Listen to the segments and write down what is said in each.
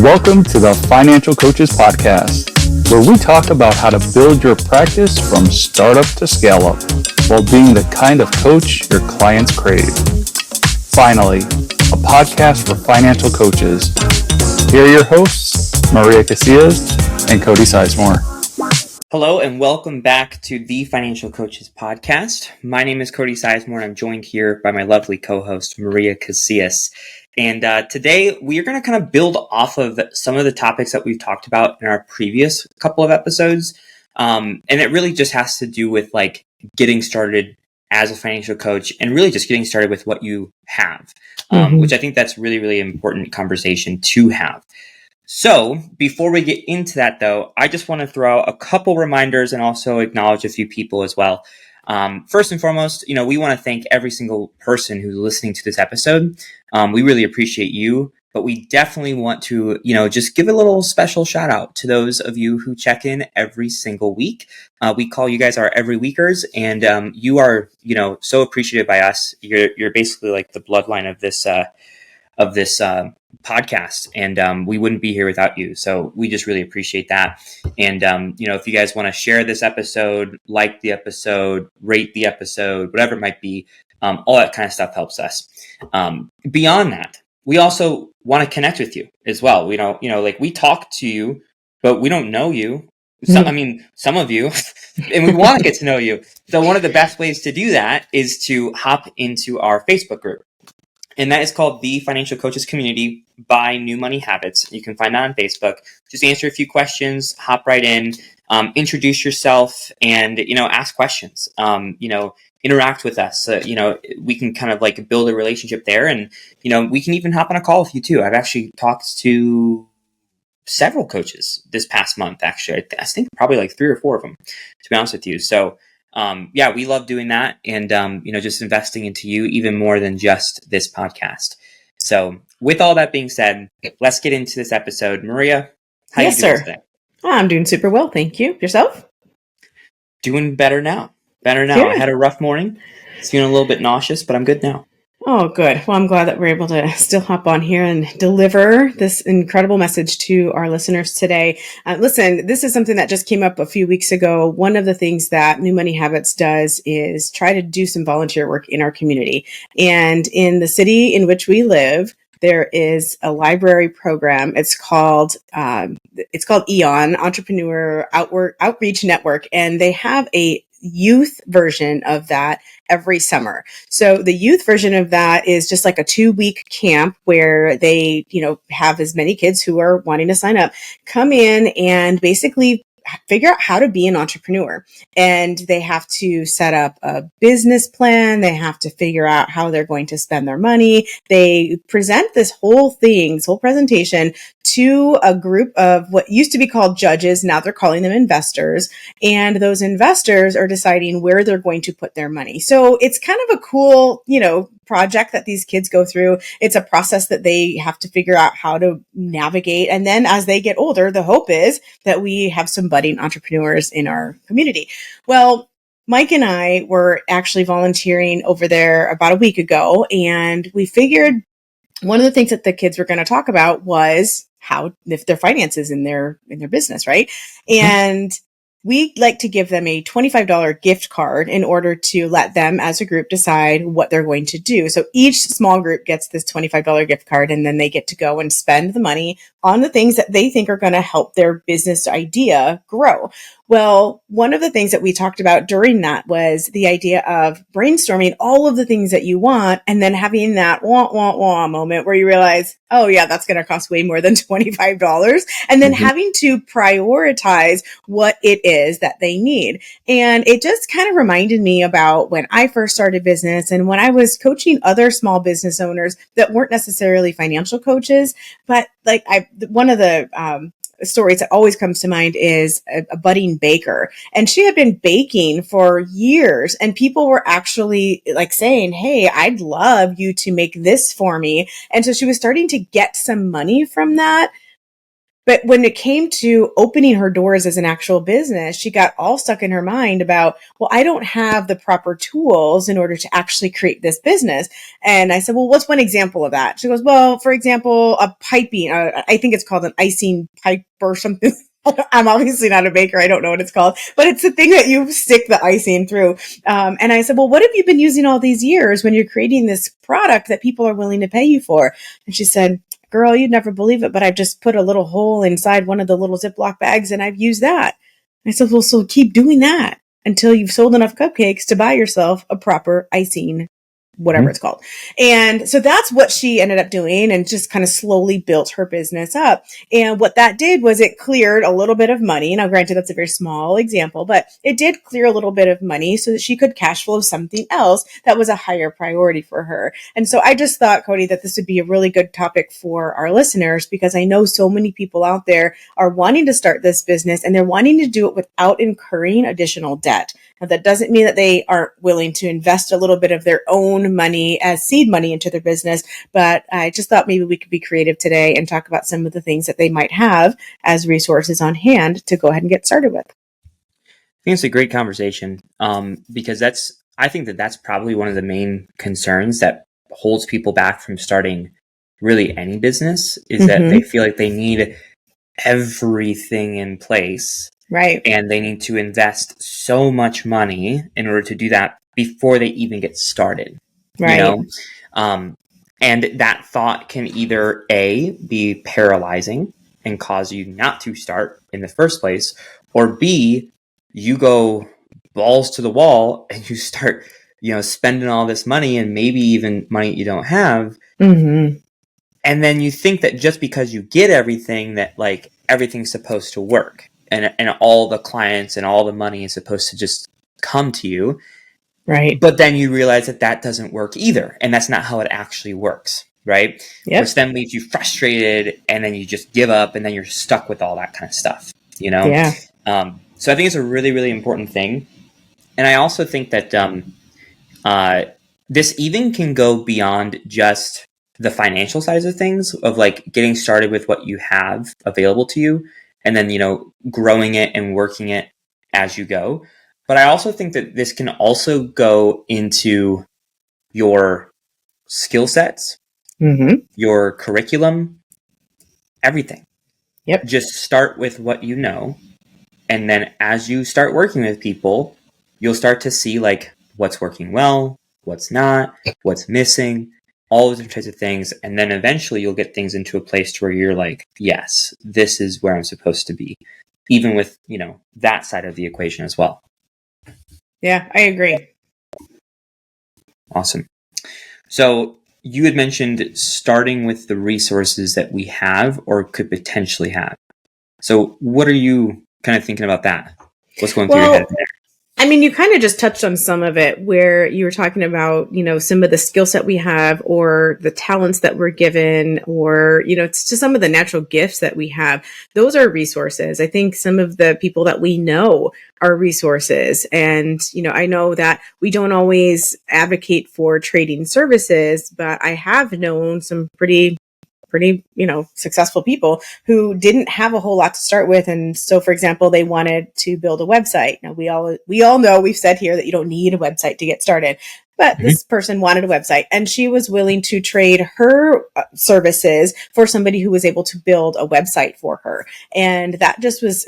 Welcome to the Financial Coaches Podcast, where we talk about how to build your practice from startup to scale up while being the kind of coach your clients crave. Finally, a podcast for financial coaches. Here are your hosts, Maria Casillas and Cody Sizemore. Hello and welcome back to the Financial Coaches Podcast. My name is Cody Sizemore and I'm joined here by my lovely co-host, Maria Casillas. And today we are going to kind of build off of some of the topics that we've talked about in our previous couple of episodes. And it really just has to do with like getting started as a financial coach and really just getting started with what you have, which I think that's really, really important conversation to have. So before we get into that, though, I just want to throw out a couple reminders and also acknowledge a few people as well. First and foremost, we want to thank every single person who's listening to this episode. We really appreciate you, but we definitely want to, just give a little special shout out to those of you who check in every single week. We call you guys our every weekers, and you are, so appreciated by us. You're basically like the bloodline of this podcast, and we wouldn't be here without you. So we just really appreciate that. And if you guys want to share this episode, like the episode, rate the episode, whatever it might be, all that kind of stuff helps us. Beyond that, we also want to connect with you as well. We don't, we talk to you, but we don't know you. Some of you, and we want to get to know you. So one of the best ways to do that is to hop into our Facebook group. And that is called the Financial Coaches Community by New Money Habits. You can find that on Facebook. Just answer a few questions, hop right in, introduce yourself, and, ask questions. Interact with us. We can kind of like build a relationship there, and, we can even hop on a call with you too. I've actually talked to several coaches this past month, actually. I think probably like 3 or 4 of them, to be honest with you. So, we love doing that and, just investing into you even more than just this podcast. So with all that being said, let's get into this episode. Maria, how yes, you doing sir. today? I'm doing super well. Thank you. Yourself? Doing better now. Good. I had a rough morning. It's feeling a little bit nauseous, but I'm good now. Oh, good. Well, I'm glad that we're able to still hop on here and deliver this incredible message to our listeners today. Listen, this is something that just came up a few weeks ago. One of the things that New Money Habits does is try to do some volunteer work in our community. And in the city in which we live, there is a library program. It's called EON, Entrepreneur Outreach Network, and they have a youth version of that every summer. So the youth version of that is just like a 2-week camp where they, have as many kids who are wanting to sign up come in and basically figure out how to be an entrepreneur. And they have to set up a business plan. They have to figure out how they're going to spend their money. They present this whole presentation to a group of what used to be called judges. Now they're calling them investors. And those investors are deciding where they're going to put their money. So it's kind of a cool, project that these kids go through. It's a process that they have to figure out how to navigate. And then as they get older, the hope is that we have some budding entrepreneurs in our community. Well, Mike and I were actually volunteering over there about a week ago, and we figured one of the things that the kids were going to talk about was if their finances in their business, right? And we like to give them a $25 gift card in order to let them as a group decide what they're going to do. So each small group gets this $25 gift card, and then they get to go and spend the money on the things that they think are going to help their business idea grow. Well, one of the things that we talked about during that was the idea of brainstorming all of the things that you want and then having that wah moment where you realize, oh yeah, that's going to cost way more than $25. And then having to prioritize what it is that they need. And it just kind of reminded me about when I first started business and when I was coaching other small business owners that weren't necessarily financial coaches, but one of the stories that always comes to mind is a budding baker. And she had been baking for years, and people were actually like saying, hey, I'd love you to make this for me. And so she was starting to get some money from that. But when it came to opening her doors as an actual business, she got all stuck in her mind about, well, I don't have the proper tools in order to actually create this business. And I said, well, what's one example of that? She goes, well, for example, a piping, I think it's called an icing pipe or something. I'm obviously not a baker. I don't know what it's called, but it's the thing that you stick the icing through. And I said, well, what have you been using all these years when you're creating this product that people are willing to pay you for? And she said, girl, you'd never believe it, but I've just put a little hole inside one of the little Ziploc bags and I've used that. I said, well, so keep doing that until you've sold enough cupcakes to buy yourself a proper icing, whatever it's called. And so that's what she ended up doing and just kind of slowly built her business up. And what that did was it cleared a little bit of money. Now, granted, that's a very small example, but it did clear a little bit of money so that she could cash flow something else that was a higher priority for her. And so I just thought, Cody, that this would be a really good topic for our listeners, because I know so many people out there are wanting to start this business and they're wanting to do it without incurring additional debt. Now, that doesn't mean that they aren't willing to invest a little bit of their own money as seed money into their business, but I just thought maybe we could be creative today and talk about some of the things that they might have as resources on hand to go ahead and get started with. I think it's a great conversation because I think that's probably one of the main concerns that holds people back from starting really any business is that they feel like they need everything in place. Right. And they need to invest so much money in order to do that before they even get started. Right. You know? And that thought can either A, be paralyzing and cause you not to start in the first place, or B, you go balls to the wall and you start, spending all this money and maybe even money you don't have. Mm-hmm. And then you think that just because you get everything that like everything's supposed to work. And all the clients and all the money is supposed to just come to you. Right. But then you realize that doesn't work either. And that's not how it actually works. Right. Yep. Which then leaves you frustrated and then you just give up and then you're stuck with all that kind of stuff, Yeah. So I think it's a really, really important thing. And I also think that this even can go beyond just the financial sides of things of like getting started with what you have available to you. And then, growing it and working it as you go. But I also think that this can also go into your skill sets, your curriculum, everything. Yep. Just start with what you know. And then as you start working with people, you'll start to see like what's working well, what's not, what's missing, all those different types of things. And then eventually you'll get things into a place to where you're like, yes, this is where I'm supposed to be, even with, that side of the equation as well. Yeah, I agree. Awesome. So you had mentioned starting with the resources that we have or could potentially have. So what are you kind of thinking about that? What's going through your head there? I mean, you kind of just touched on some of it where you were talking about, some of the skill set we have or the talents that we're given or, it's just some of the natural gifts that we have. Those are resources. I think some of the people that we know are resources. And, I know that we don't always advocate for trading services, but I have known some pretty, successful people who didn't have a whole lot to start with. And so, for example, they wanted to build a website. Now we all know, we've said here that you don't need a website to get started, but this person wanted a website and she was willing to trade her services for somebody who was able to build a website for her. And that just was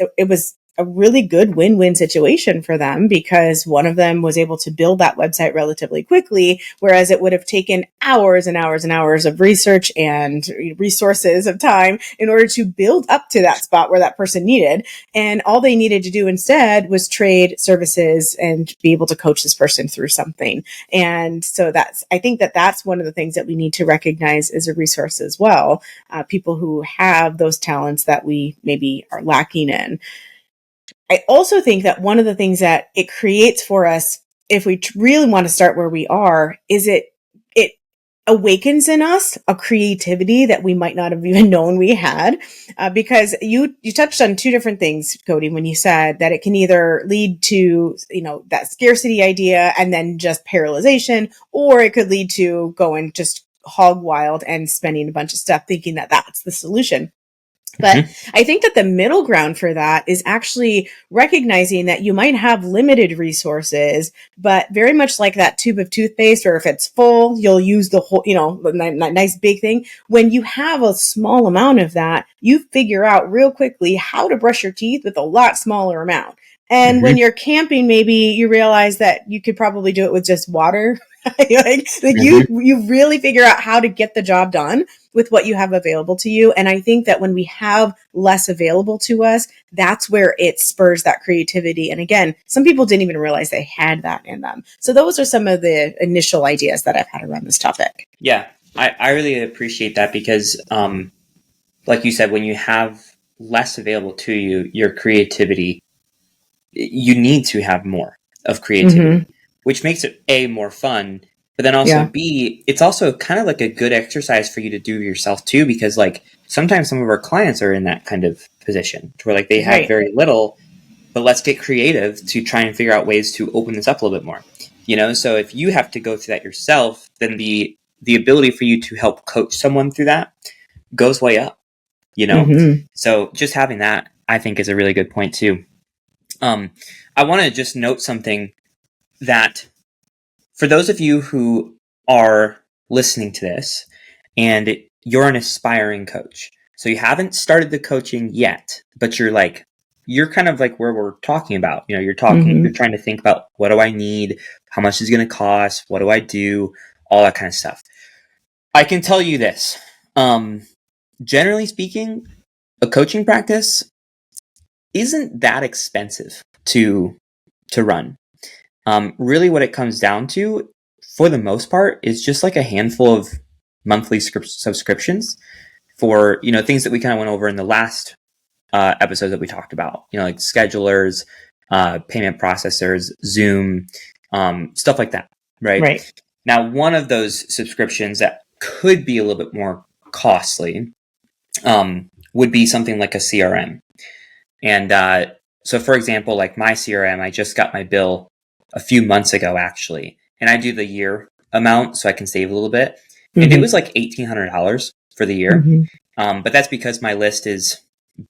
a really good win-win situation for them because one of them was able to build that website relatively quickly, whereas it would have taken hours and hours and hours of research and resources of time in order to build up to that spot where that person needed. And all they needed to do instead was trade services and be able to coach this person through something. And so I think that's one of the things that we need to recognize as a resource as well. People who have those talents that we maybe are lacking in. I also think that one of the things that it creates for us, if we really want to start where we are, is it awakens in us a creativity that we might not have even known we had. Because you touched on two different things, Cody, when you said that it can either lead to, that scarcity idea and then just paralyzation, or it could lead to going just hog wild and spending a bunch of stuff thinking that that's the solution. But I think that the middle ground for that is actually recognizing that you might have limited resources, but very much like that tube of toothpaste, or if it's full, you'll use the whole, nice big thing. When you have a small amount of that, you figure out real quickly how to brush your teeth with a lot smaller amount. And when you're camping, maybe you realize that you could probably do it with just water. You really figure out how to get the job done with what you have available to you. And I think that when we have less available to us, that's where it spurs that creativity. And again, some people didn't even realize they had that in them. So those are some of the initial ideas that I've had around this topic. Yeah, I really appreciate that because, like you said, when you have less available to you, your creativity, you need to have more of creativity, which makes it A, more fun, but then also B, it's also kind of like a good exercise for you to do yourself too, because like sometimes some of our clients are in that kind of position where like they have very little, but let's get creative to try and figure out ways to open this up a little bit more. So if you have to go through that yourself, then the ability for you to help coach someone through that goes way up, So just having that, I think, is a really good point too. I want to just note something that for those of you who are listening to this and you're an aspiring coach, so you haven't started the coaching yet, but you're kind of like where we're talking about, you're you're trying to think about, what do I need? How much is it going to cost? What do I do? All that kind of stuff. I can tell you this, generally speaking, a coaching practice isn't that expensive to run. Really what it comes down to, for the most part, is just like a handful of monthly subscriptions for, things that we kind of went over in the last episodes that we talked about, like schedulers, payment processors, Zoom, stuff like that. Right. Now, one of those subscriptions that could be a little bit more costly would be something like a CRM. And so, for example, like my CRM, I just got my bill a few months ago, actually, and I do the year amount so I can save a little bit. And it was like $1,800 for the year. But that's because my list is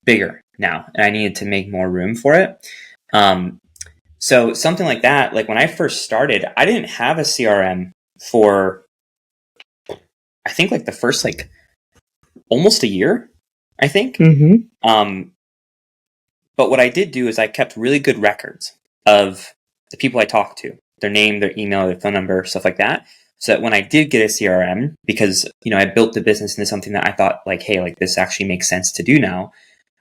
bigger now and I needed to make more room for it. So something like that, like when I first started, I didn't have a CRM for, I think, like the first, like almost a year, I think. But what I did do is I kept really good records of the people I talked to, their name, their email, their phone number, stuff like that. So that when I did get a CRM, because, I built the business into something that I thought like, hey, like this actually makes sense to do now.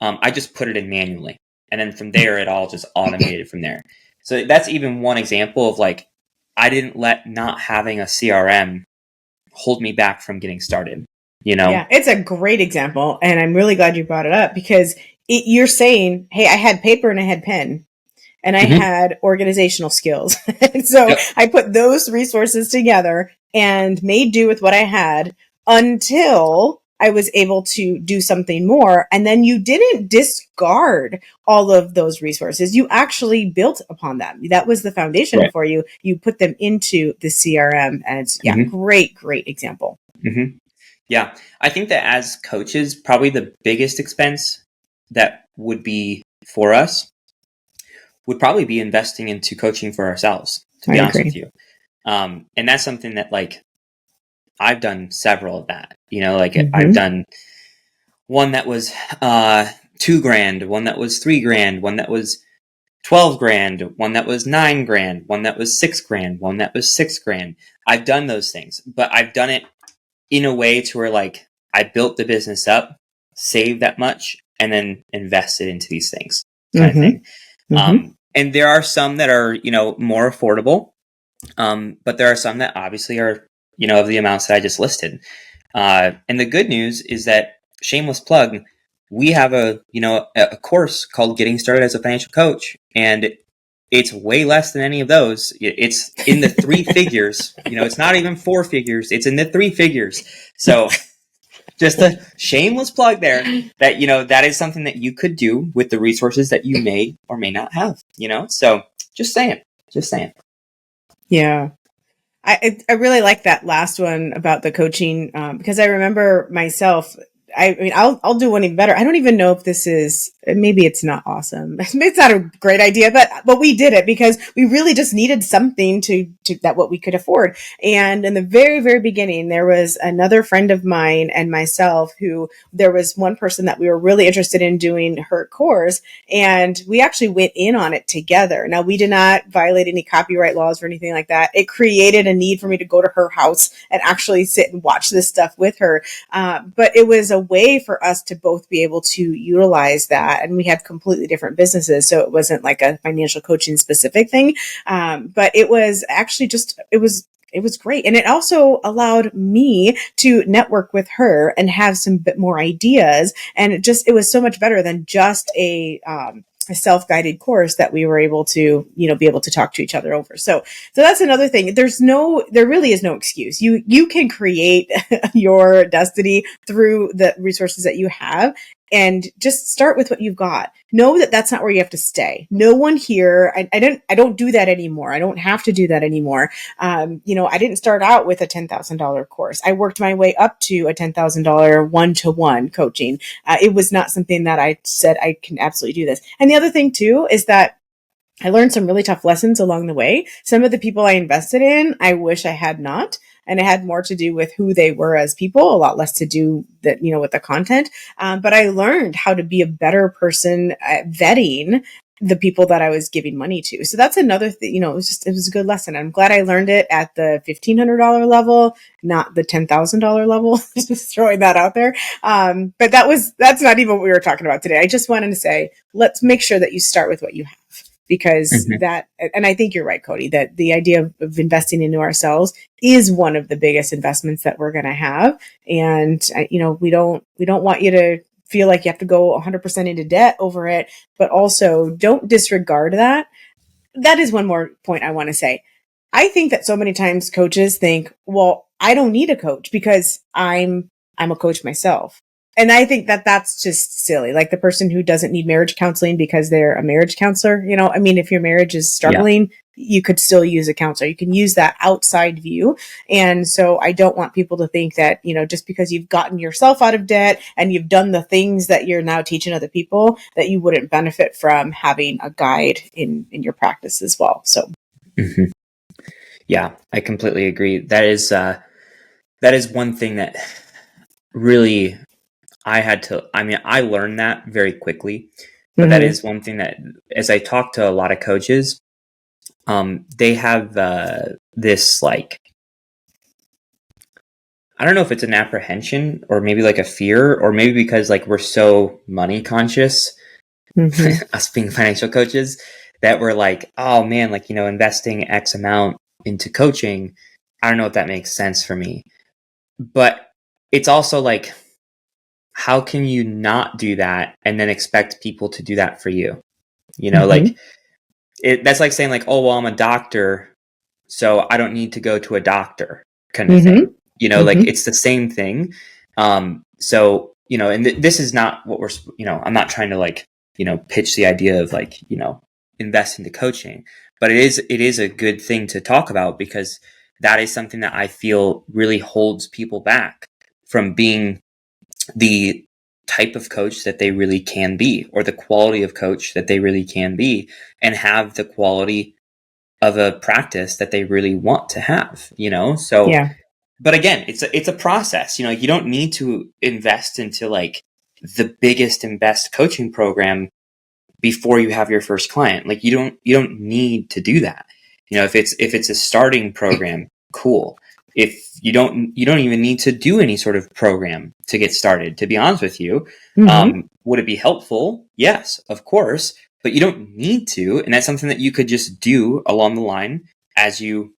I just put it in manually. And then from there, it all just automated from there. So that's even one example of like, I didn't let not having a CRM hold me back from getting started, Yeah, it's a great example. And I'm really glad you brought it up because you're saying, hey, I had paper and I had pen and I had organizational skills. So I put those resources together and made do with what I had until I was able to do something more. And then you didn't discard all of those resources. You actually built upon them. That was the foundation for you. You put them into the CRM. And it's, great example. Yeah. I think that as coaches, probably the biggest expense that would be for us would probably be investing into coaching for ourselves, to be honest with you. And that's something that like I've done several of that, I've done one that was $2,000, one that was $3,000, one that was $12,000, one that was $9,000, one that was $6,000, one that was $6,000. I've done those things, but I've done it in a way to where like I built the business up, saved that much, and then invested into these things kind of thing. And there are some that are, more affordable. But there are some that obviously are, of the amounts that I just listed. And the good news is that, shameless plug, we have a course called Getting Started as a Financial Coach, and it's way less than any of those. It's in the three figures. It's not even four figures. It's in the three figures. So just a shameless plug there that, that is something that you could do with the resources that you may or may not have, so just saying. Yeah. I really like that last one about the coaching because I remember myself, I mean, I'll do one even better. I don't even know if this is, maybe it's not awesome. It's not a great idea, but we did it because we really just needed something to that what we could afford. And in the very, very beginning, there was another friend of mine and myself who there was one person that we were really interested in doing her course. And we actually went in on it together. Now, we did not violate any copyright laws or anything like that. It created a need for me to go to her house and actually sit and watch this stuff with her. But it was a way for us to both be able to utilize that. And we had completely different businesses. So it wasn't like a financial coaching specific thing. But it was actually just, it was great. And it also allowed me to network with her and have some bit more ideas. And it was so much better than just a self-guided course that we were able to, be able to talk to each other over. So that's another thing. There really is no excuse. You can create your destiny through the resources that you have. And just start with what you've got. Know that that's not where you have to stay. No one here, I don't do that anymore. I don't have to do that anymore. I didn't start out with a $10,000 course. I worked my way up to a $10,000 one-to-one coaching. It was not something that I said I can absolutely do this. And the other thing too is that I learned some really tough lessons along the way. Some of the people I invested in, I wish I had not. And it had more to do with who they were as people, a lot less to do that, with the content. But I learned how to be a better person at vetting the people that I was giving money to. So that's another thing, it was a good lesson. I'm glad I learned it at the $1,500 level, not the $10,000 level. Just throwing that out there. But that's not even what we were talking about today. I just wanted to say, let's make sure that you start with what you have. Because and I think you're right, Cody, that the idea of investing into ourselves is one of the biggest investments that we're going to have. And, we don't want you to feel like you have to go 100% into debt over it, but also don't disregard that. That is one more point I want to say. I think that so many times coaches think, well, I don't need a coach because I'm a coach myself. And I think that that's just silly. Like the person who doesn't need marriage counseling because they're a marriage counselor, if your marriage is struggling, you could still use a counselor. You can use that outside view. And so I don't want people to think that, just because you've gotten yourself out of debt and you've done the things that you're now teaching other people, that you wouldn't benefit from having a guide in your practice as well. So. Mm-hmm. Yeah, I completely agree. That is one thing that really I learned that very quickly, but that is one thing that as I talk to a lot of coaches, they have this like, I don't know if it's an apprehension or maybe like a fear, or maybe because like we're so money conscious, us being financial coaches, that we're like, oh man, like, investing X amount into coaching, I don't know if that makes sense for me. But it's also like, how can you not do that and then expect people to do that for you? Like that's like saying like, oh, well, I'm a doctor, so I don't need to go to a doctor kind of thing. Like it's the same thing. So, and this is not what we're, I'm not trying to like, pitch the idea of like, invest into coaching, but it is a good thing to talk about because that is something that I feel really holds people back from being the type of coach that they really can be, or the quality of coach that they really can be, and have the quality of a practice that they really want to have, so yeah. But again, it's a process, you don't need to invest into like the biggest and best coaching program before you have your first client. Like you don't need to do that. If it's a starting program, cool. If you don't even need to do any sort of program to get started, to be honest with you. Would it be helpful? Yes, of course, but you don't need to. And that's something that you could just do along the line as you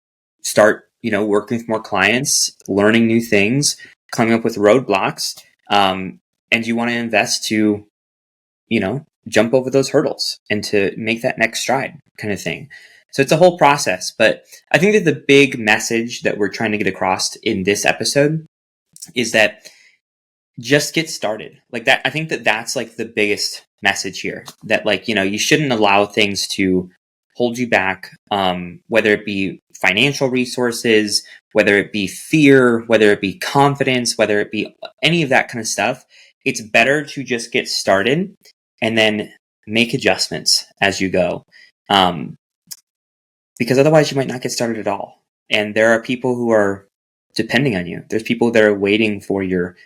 start, working with more clients, learning new things, coming up with roadblocks. And you want to invest to, jump over those hurdles and to make that next stride kind of thing. So it's a whole process, but I think that the big message that we're trying to get across in this episode is that just get started like that. I think that that's like the biggest message here, that like, you shouldn't allow things to hold you back, whether it be financial resources, whether it be fear, whether it be confidence, whether it be any of that kind of stuff, it's better to just get started and then make adjustments as you go. Because otherwise you might not get started at all. And there are people who are depending on you. There's people that are waiting for your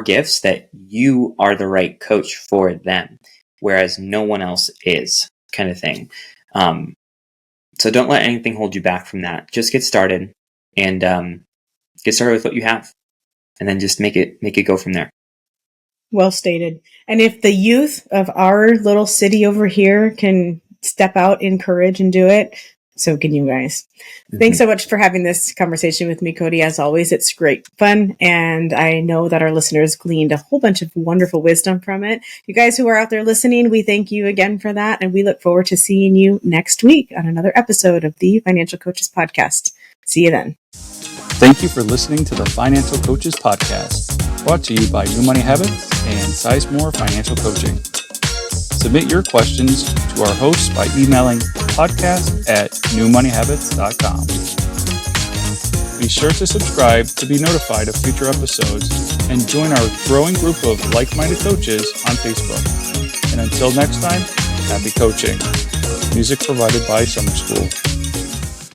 gifts, that you are the right coach for them, whereas no one else is, kind of thing. So don't let anything hold you back from that. Just get started and get started with what you have, and then just make it go from there. Well stated. And if the youth of our little city over here can step out in courage and do it, so can you guys. Thanks so much for having this conversation with me, Cody. As always, it's great fun. And I know that our listeners gleaned a whole bunch of wonderful wisdom from it. You guys who are out there listening, we thank you again for that. And we look forward to seeing you next week on another episode of the Financial Coaches Podcast. See you then. Thank you for listening to the Financial Coaches Podcast, brought to you by New Money Habits and Sizemore Financial Coaching. Submit your questions to our hosts by emailing podcast@newmoneyhabits.com. Be sure to subscribe to be notified of future episodes and join our growing group of like-minded coaches on Facebook. And until next time, happy coaching. Music provided by Summer School.